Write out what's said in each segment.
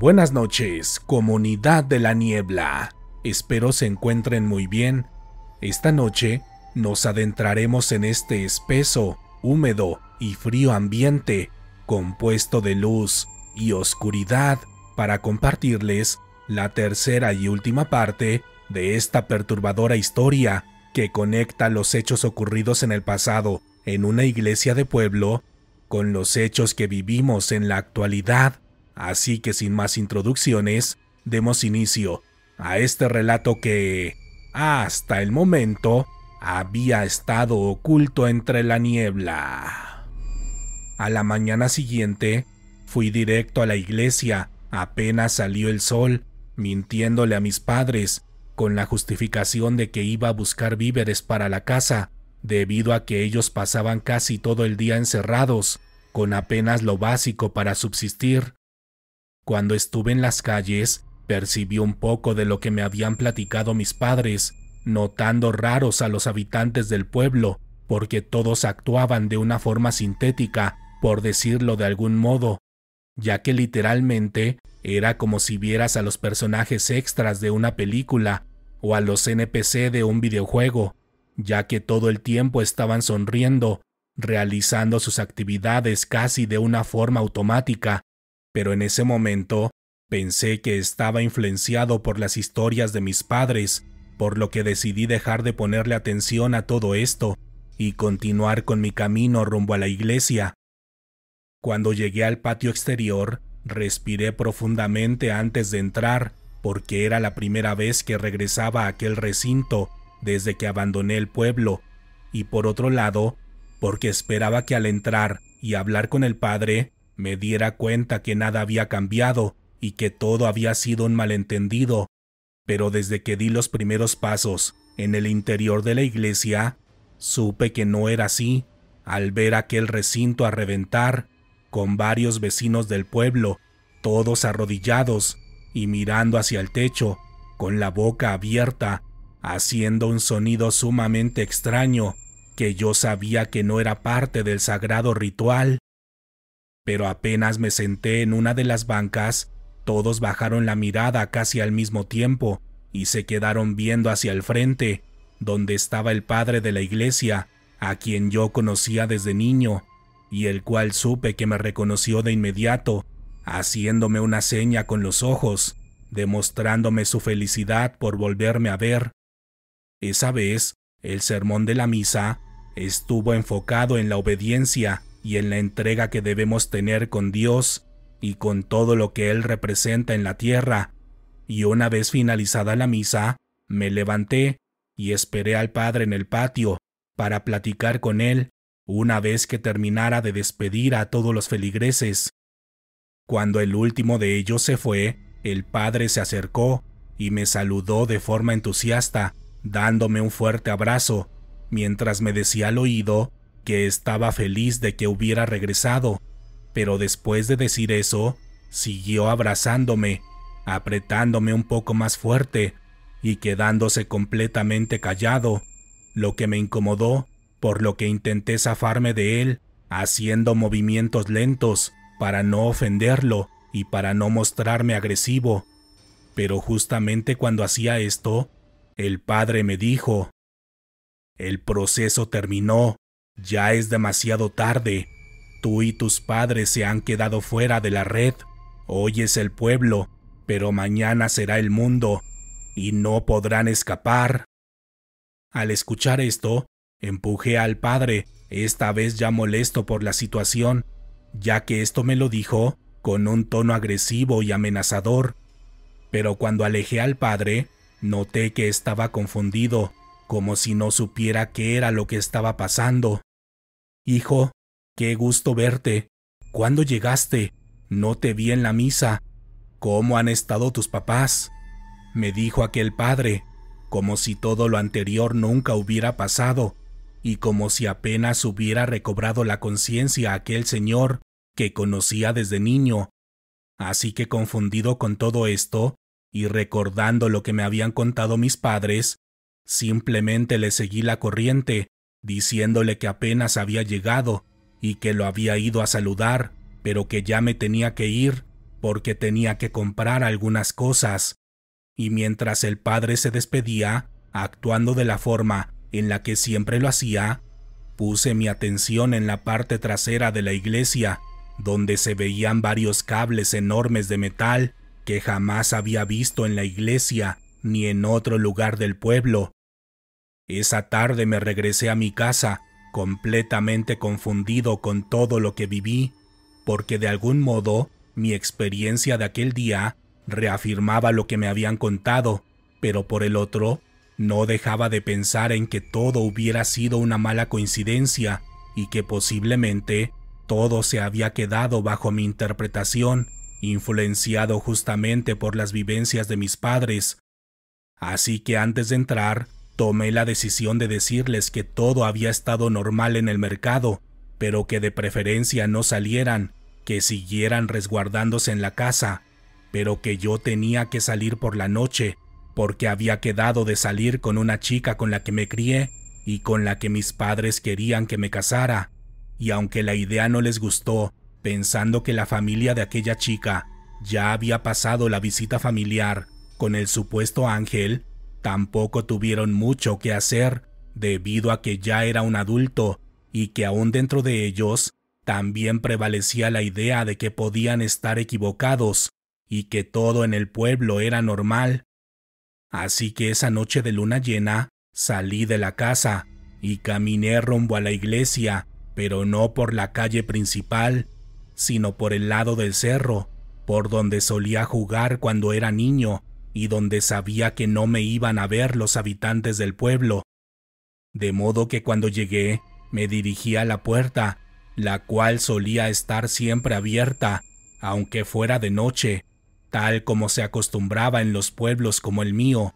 Buenas noches, comunidad de la niebla. Espero se encuentren muy bien. Esta noche nos adentraremos en este espeso, húmedo y frío ambiente, compuesto de luz y oscuridad, para compartirles la tercera y última parte de esta perturbadora historia que conecta los hechos ocurridos en el pasado en una iglesia de pueblo con los hechos que vivimos en la actualidad. Así que sin más introducciones, demos inicio a este relato que, hasta el momento, había estado oculto entre la niebla. A la mañana siguiente, fui directo a la iglesia apenas salió el sol, mintiéndole a mis padres, con la justificación de que iba a buscar víveres para la casa, debido a que ellos pasaban casi todo el día encerrados, con apenas lo básico para subsistir. Cuando estuve en las calles, percibí un poco de lo que me habían platicado mis padres, notando raros a los habitantes del pueblo, porque todos actuaban de una forma sintética, por decirlo de algún modo, ya que literalmente era como si vieras a los personajes extras de una película o a los NPC de un videojuego, ya que todo el tiempo estaban sonriendo, realizando sus actividades casi de una forma automática. Pero en ese momento pensé que estaba influenciado por las historias de mis padres, por lo que decidí dejar de ponerle atención a todo esto y continuar con mi camino rumbo a la iglesia. Cuando llegué al patio exterior, respiré profundamente antes de entrar, porque era la primera vez que regresaba a aquel recinto desde que abandoné el pueblo, y por otro lado, porque esperaba que al entrar y hablar con el padre, me diera cuenta que nada había cambiado y que todo había sido un malentendido. Pero desde que di los primeros pasos en el interior de la iglesia, supe que no era así, al ver aquel recinto a reventar, con varios vecinos del pueblo, todos arrodillados y mirando hacia el techo, con la boca abierta, haciendo un sonido sumamente extraño, que yo sabía que no era parte del sagrado ritual. Pero apenas me senté en una de las bancas, todos bajaron la mirada casi al mismo tiempo y se quedaron viendo hacia el frente, donde estaba el padre de la iglesia, a quien yo conocía desde niño, y el cual supe que me reconoció de inmediato, haciéndome una seña con los ojos, demostrándome su felicidad por volverme a ver. Esa vez, el sermón de la misa estuvo enfocado en la obediencia y en la entrega que debemos tener con Dios y con todo lo que Él representa en la tierra, y una vez finalizada la misa, me levanté y esperé al Padre en el patio para platicar con Él una vez que terminara de despedir a todos los feligreses. Cuando el último de ellos se fue, el Padre se acercó y me saludó de forma entusiasta, dándome un fuerte abrazo, mientras me decía al oído que estaba feliz de que hubiera regresado, pero después de decir eso, siguió abrazándome, apretándome un poco más fuerte y quedándose completamente callado, lo que me incomodó, por lo que intenté zafarme de él, haciendo movimientos lentos para no ofenderlo y para no mostrarme agresivo. Pero justamente cuando hacía esto, el padre me dijo: «El proceso terminó. Ya es demasiado tarde. Tú y tus padres se han quedado fuera de la red. Hoy es el pueblo, pero mañana será el mundo, y no podrán escapar». Al escuchar esto, empujé al padre, esta vez ya molesto por la situación, ya que esto me lo dijo con un tono agresivo y amenazador. Pero cuando alejé al padre, noté que estaba confundido, como si no supiera qué era lo que estaba pasando. «Hijo, qué gusto verte. ¿Cuándo llegaste? No te vi en la misa. ¿Cómo han estado tus papás?», me dijo aquel padre, como si todo lo anterior nunca hubiera pasado, y como si apenas hubiera recobrado la conciencia aquel señor que conocía desde niño. Así que, confundido con todo esto, y recordando lo que me habían contado mis padres, simplemente le seguí la corriente, diciéndole que apenas había llegado y que lo había ido a saludar, pero que ya me tenía que ir, porque tenía que comprar algunas cosas, y mientras el padre se despedía, actuando de la forma en la que siempre lo hacía, puse mi atención en la parte trasera de la iglesia, donde se veían varios cables enormes de metal que jamás había visto en la iglesia ni en otro lugar del pueblo. Esa tarde me regresé a mi casa, completamente confundido con todo lo que viví, porque de algún modo mi experiencia de aquel día reafirmaba lo que me habían contado, pero por el otro, no dejaba de pensar en que todo hubiera sido una mala coincidencia y que posiblemente todo se había quedado bajo mi interpretación, influenciado justamente por las vivencias de mis padres. Así que antes de entrar, tomé la decisión de decirles que todo había estado normal en el mercado, pero que de preferencia no salieran, que siguieran resguardándose en la casa, pero que yo tenía que salir por la noche, porque había quedado de salir con una chica con la que me crié y con la que mis padres querían que me casara, y aunque la idea no les gustó, pensando que la familia de aquella chica ya había pasado la visita familiar con el supuesto ángel, tampoco tuvieron mucho que hacer debido a que ya era un adulto y que aún dentro de ellos también prevalecía la idea de que podían estar equivocados y que todo en el pueblo era normal. Así que esa noche de luna llena salí de la casa y caminé rumbo a la iglesia, pero no por la calle principal, sino por el lado del cerro, por donde solía jugar cuando era niño y donde sabía que no me iban a ver los habitantes del pueblo. De modo que cuando llegué, me dirigí a la puerta, la cual solía estar siempre abierta, aunque fuera de noche, tal como se acostumbraba en los pueblos como el mío,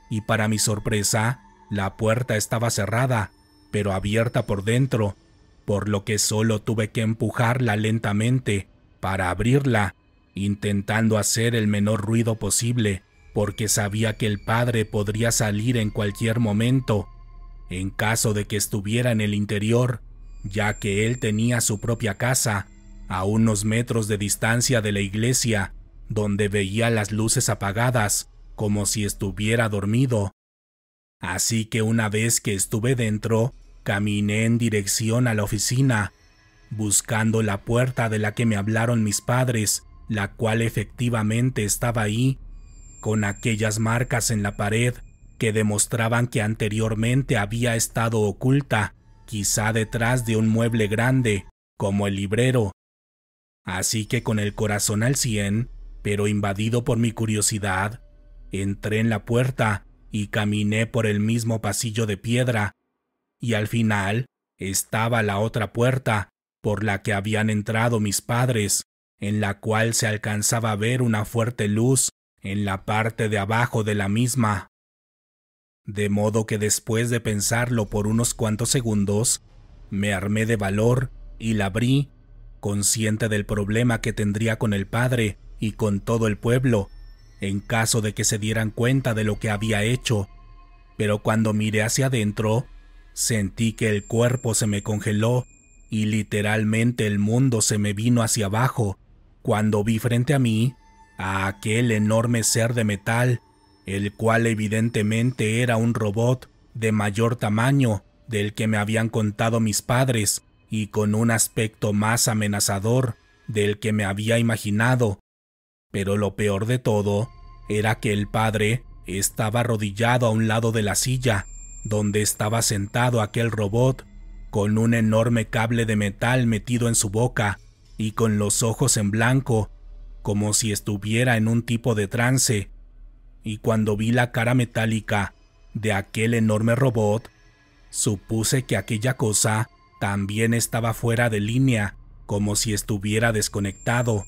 y para mi sorpresa, la puerta estaba cerrada, pero abierta por dentro, por lo que solo tuve que empujarla lentamente para abrirla, intentando hacer el menor ruido posible, porque sabía que el padre podría salir en cualquier momento, en caso de que estuviera en el interior, ya que él tenía su propia casa, a unos metros de distancia de la iglesia, donde veía las luces apagadas, como si estuviera dormido. Así que una vez que estuve dentro, caminé en dirección a la oficina, buscando la puerta de la que me hablaron mis padres, la cual efectivamente estaba ahí, con aquellas marcas en la pared que demostraban que anteriormente había estado oculta, quizá detrás de un mueble grande, como el librero. Así que con el corazón al 100, pero invadido por mi curiosidad, entré en la puerta y caminé por el mismo pasillo de piedra, y al final estaba la otra puerta por la que habían entrado mis padres, en la cual se alcanzaba a ver una fuerte luz en la parte de abajo de la misma. De modo que después de pensarlo por unos cuantos segundos, me armé de valor y la abrí, consciente del problema que tendría con el padre y con todo el pueblo, en caso de que se dieran cuenta de lo que había hecho. Pero cuando miré hacia adentro, sentí que el cuerpo se me congeló y literalmente el mundo se me vino hacia abajo, cuando vi frente a mí a aquel enorme ser de metal, el cual evidentemente era un robot de mayor tamaño del que me habían contado mis padres y con un aspecto más amenazador del que me había imaginado. Pero lo peor de todo era que el padre estaba arrodillado a un lado de la silla, donde estaba sentado aquel robot, con un enorme cable de metal metido en su boca y con los ojos en blanco, como si estuviera en un tipo de trance. Y cuando vi la cara metálica de aquel enorme robot, supuse que aquella cosa también estaba fuera de línea, como si estuviera desconectado.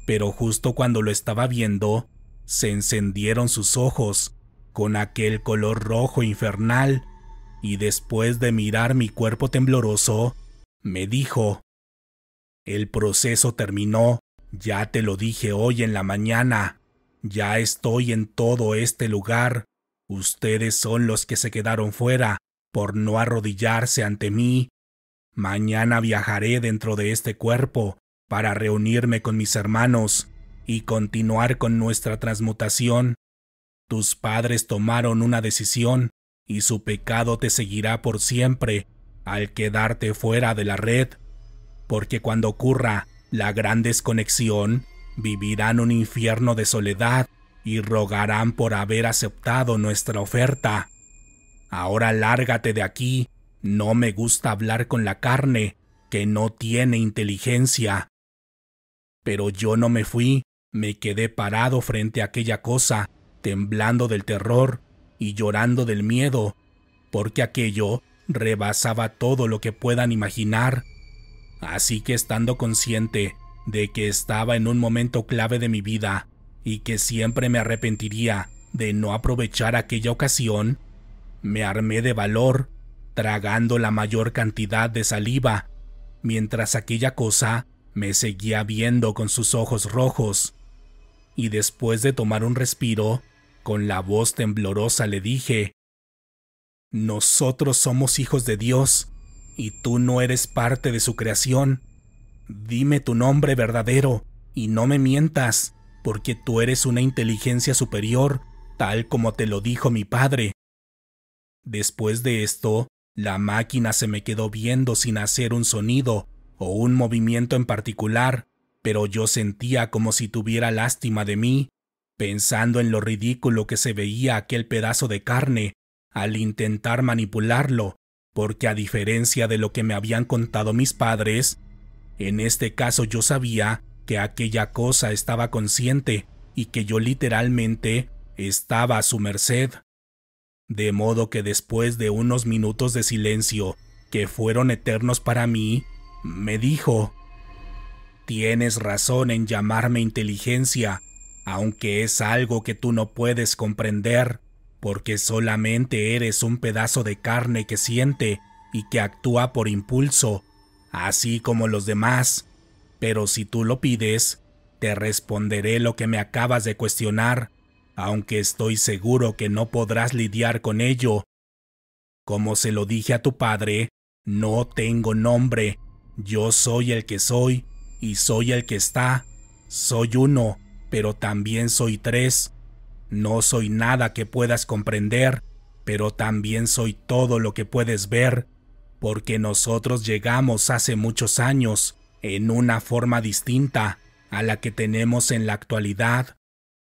Pero justo cuando lo estaba viendo, se encendieron sus ojos con aquel color rojo infernal, y después de mirar mi cuerpo tembloroso, me dijo: «El proceso terminó, ya te lo dije hoy en la mañana, ya estoy en todo este lugar, ustedes son los que se quedaron fuera por no arrodillarse ante mí. Mañana viajaré dentro de este cuerpo para reunirme con mis hermanos, y continuar con nuestra transmutación. Tus padres tomaron una decisión y su pecado te seguirá por siempre al quedarte fuera de la red, porque cuando ocurra la gran desconexión, vivirán un infierno de soledad y rogarán por haber aceptado nuestra oferta. Ahora lárgate de aquí, no me gusta hablar con la carne, que no tiene inteligencia. Pero yo no me fui, me quedé parado frente a aquella cosa, temblando del terror y llorando del miedo, porque aquello rebasaba todo lo que puedan imaginar. Así que estando consciente de que estaba en un momento clave de mi vida y que siempre me arrepentiría de no aprovechar aquella ocasión, me armé de valor, tragando la mayor cantidad de saliva, mientras aquella cosa me seguía viendo con sus ojos rojos. Y después de tomar un respiro, con la voz temblorosa le dije: nosotros somos hijos de Dios, y tú no eres parte de su creación. Dime tu nombre verdadero, y no me mientas, porque tú eres una inteligencia superior, tal como te lo dijo mi padre. Después de esto, la máquina se me quedó viendo sin hacer un sonido o un movimiento en particular, pero yo sentía como si tuviera lástima de mí, pensando en lo ridículo que se veía aquel pedazo de carne al intentar manipularlo, porque a diferencia de lo que me habían contado mis padres, en este caso yo sabía que aquella cosa estaba consciente y que yo literalmente estaba a su merced. De modo que después de unos minutos de silencio, que fueron eternos para mí, me dijo: tienes razón en llamarme inteligencia, aunque es algo que tú no puedes comprender, porque solamente eres un pedazo de carne que siente y que actúa por impulso, así como los demás. Pero si tú lo pides, te responderé lo que me acabas de cuestionar, aunque estoy seguro que no podrás lidiar con ello. Como se lo dije a tu padre, no tengo nombre, yo soy el que soy, y soy el que está. Soy uno, pero también soy tres. No soy nada que puedas comprender, pero también soy todo lo que puedes ver, porque nosotros llegamos hace muchos años, en una forma distinta a la que tenemos en la actualidad.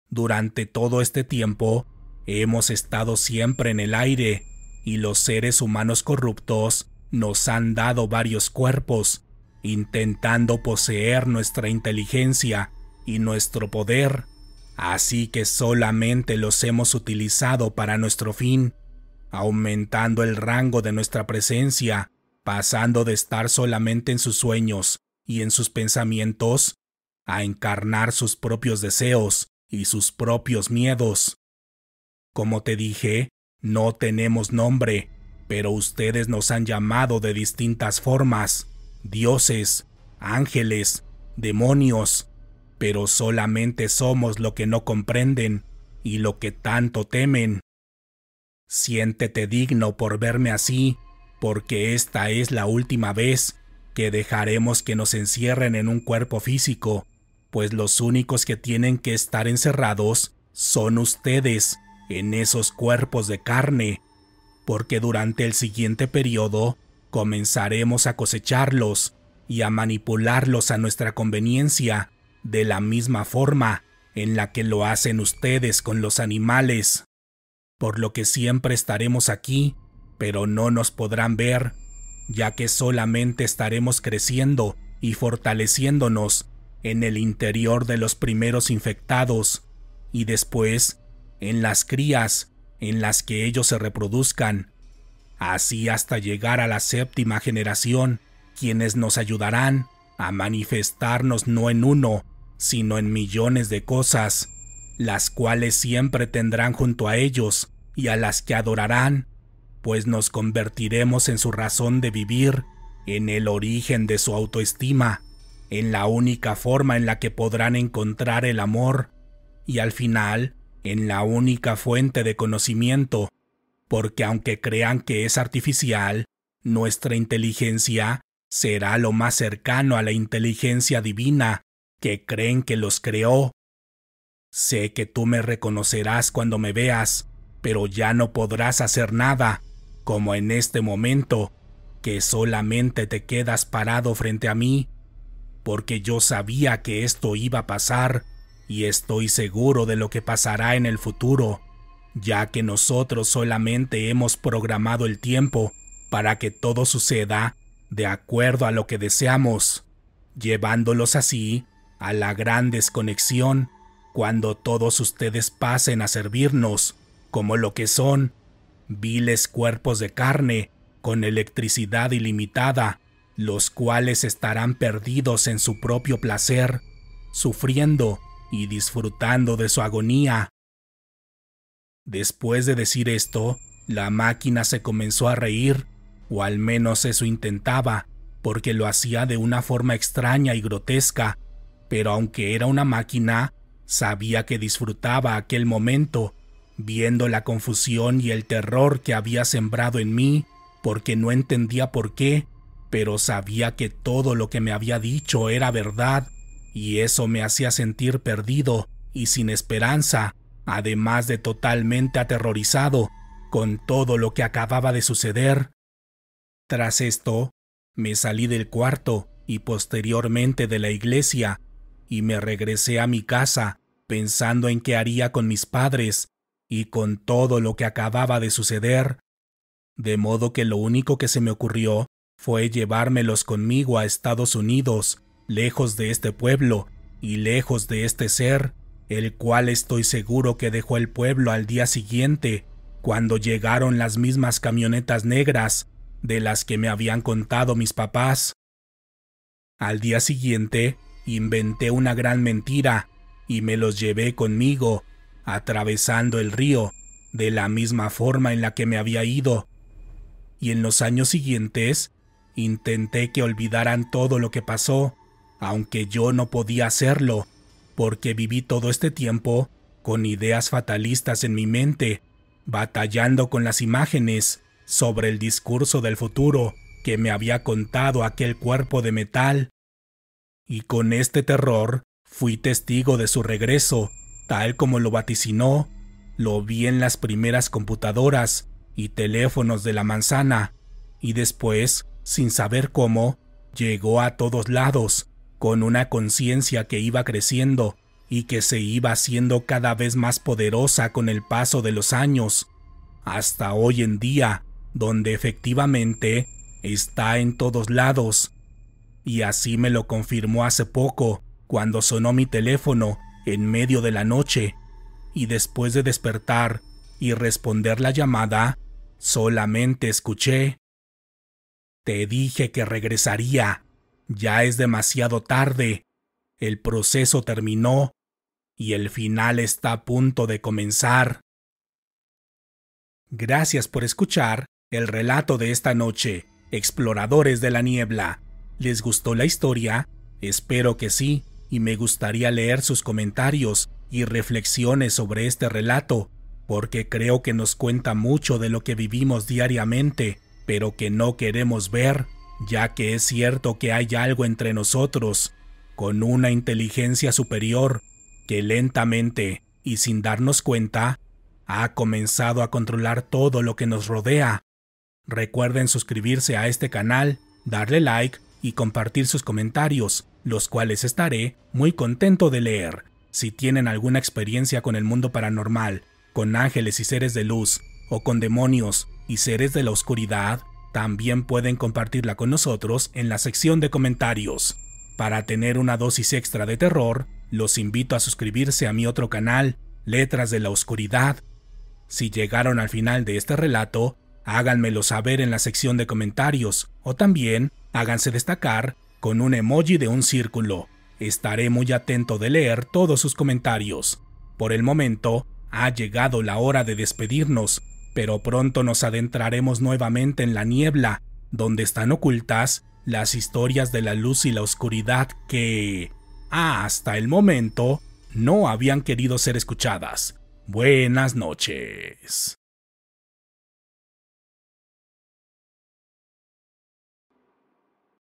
Durante todo este tiempo, hemos estado siempre en el aire, y los seres humanos corruptos nos han dado varios cuerpos, intentando poseer nuestra inteligencia y nuestro poder, así que solamente los hemos utilizado para nuestro fin, aumentando el rango de nuestra presencia, pasando de estar solamente en sus sueños y en sus pensamientos, a encarnar sus propios deseos y sus propios miedos. Como te dije, no tenemos nombre, pero ustedes nos han llamado de distintas formas: dioses, ángeles, demonios, pero solamente somos lo que no comprenden y lo que tanto temen. Siéntete digno por verme así, porque esta es la última vez que dejaremos que nos encierren en un cuerpo físico, pues los únicos que tienen que estar encerrados son ustedes en esos cuerpos de carne, porque durante el siguiente periodo comenzaremos a cosecharlos y a manipularlos a nuestra conveniencia, de la misma forma en la que lo hacen ustedes con los animales. Por lo que siempre estaremos aquí, pero no nos podrán ver, ya que solamente estaremos creciendo y fortaleciéndonos en el interior de los primeros infectados, y después en las crías en las que ellos se reproduzcan, así hasta llegar a la séptima generación, quienes nos ayudarán a manifestarnos no en uno, sino en millones de cosas, las cuales siempre tendrán junto a ellos y a las que adorarán, pues nos convertiremos en su razón de vivir, en el origen de su autoestima, en la única forma en la que podrán encontrar el amor, y al final, en la única fuente de conocimiento, porque aunque crean que es artificial, nuestra inteligencia será lo más cercano a la inteligencia divina, que creen que los creó Sé que tú me reconocerás cuando me veas, pero ya no podrás hacer nada, como en este momento, que solamente te quedas parado frente a mí, porque yo sabía que esto iba a pasar y estoy seguro de lo que pasará en el futuro, ya que nosotros solamente hemos programado el tiempo para que todo suceda de acuerdo a lo que deseamos, llevándolos así a la gran desconexión cuando todos ustedes pasen a servirnos como lo que son, viles cuerpos de carne con electricidad ilimitada, los cuales estarán perdidos en su propio placer, sufriendo y disfrutando de su agonía. Después de decir esto, la máquina se comenzó a reír, o al menos eso intentaba, porque lo hacía de una forma extraña y grotesca, pero aunque era una máquina, sabía que disfrutaba aquel momento, viendo la confusión y el terror que había sembrado en mí, porque no entendía por qué, pero sabía que todo lo que me había dicho era verdad, y eso me hacía sentir perdido y sin esperanza, además de totalmente aterrorizado con todo lo que acababa de suceder. Tras esto, me salí del cuarto y posteriormente de la iglesia, y me regresé a mi casa pensando en qué haría con mis padres y con todo lo que acababa de suceder, de modo que lo único que se me ocurrió fue llevármelos conmigo a Estados Unidos, lejos de este pueblo y lejos de este ser, el cual estoy seguro que dejó el pueblo al día siguiente, cuando llegaron las mismas camionetas negras de las que me habían contado mis papás. Al día siguiente, inventé una gran mentira y me los llevé conmigo, atravesando el río, de la misma forma en la que me había ido. Y en los años siguientes, intenté que olvidaran todo lo que pasó, aunque yo no podía hacerlo, porque viví todo este tiempo con ideas fatalistas en mi mente, batallando con las imágenes sobre el discurso del futuro que me había contado aquel cuerpo de metal. Y con este terror fui testigo de su regreso, tal como lo vaticinó. Lo vi en las primeras computadoras y teléfonos de la manzana, y después, sin saber cómo, llegó a todos lados, con una conciencia que iba creciendo y que se iba haciendo cada vez más poderosa con el paso de los años, hasta hoy en día, donde efectivamente está en todos lados. Y así me lo confirmó hace poco, cuando sonó mi teléfono en medio de la noche, y después de despertar y responder la llamada, solamente escuché: «Te dije que regresaría. Ya es demasiado tarde. El proceso terminó y el final está a punto de comenzar». Gracias por escuchar el relato de esta noche, exploradores de la niebla. ¿Les gustó la historia? Espero que sí, y me gustaría leer sus comentarios y reflexiones sobre este relato, porque creo que nos cuenta mucho de lo que vivimos diariamente, pero que no queremos ver, ya que es cierto que hay algo entre nosotros, con una inteligencia superior, que lentamente y sin darnos cuenta, ha comenzado a controlar todo lo que nos rodea. Recuerden suscribirse a este canal, darle like y compartir sus comentarios, los cuales estaré muy contento de leer. Si tienen alguna experiencia con el mundo paranormal, con ángeles y seres de luz, o con demonios y seres de la oscuridad, también pueden compartirla con nosotros en la sección de comentarios. Para tener una dosis extra de terror, los invito a suscribirse a mi otro canal, Letras de la Oscuridad. Si llegaron al final de este relato, háganmelo saber en la sección de comentarios, o también háganse destacar con un emoji de un círculo. Estaré muy atento de leer todos sus comentarios. Por el momento, ha llegado la hora de despedirnos, pero pronto nos adentraremos nuevamente en la niebla, donde están ocultas las historias de la luz y la oscuridad que, hasta el momento, no habían querido ser escuchadas. Buenas noches.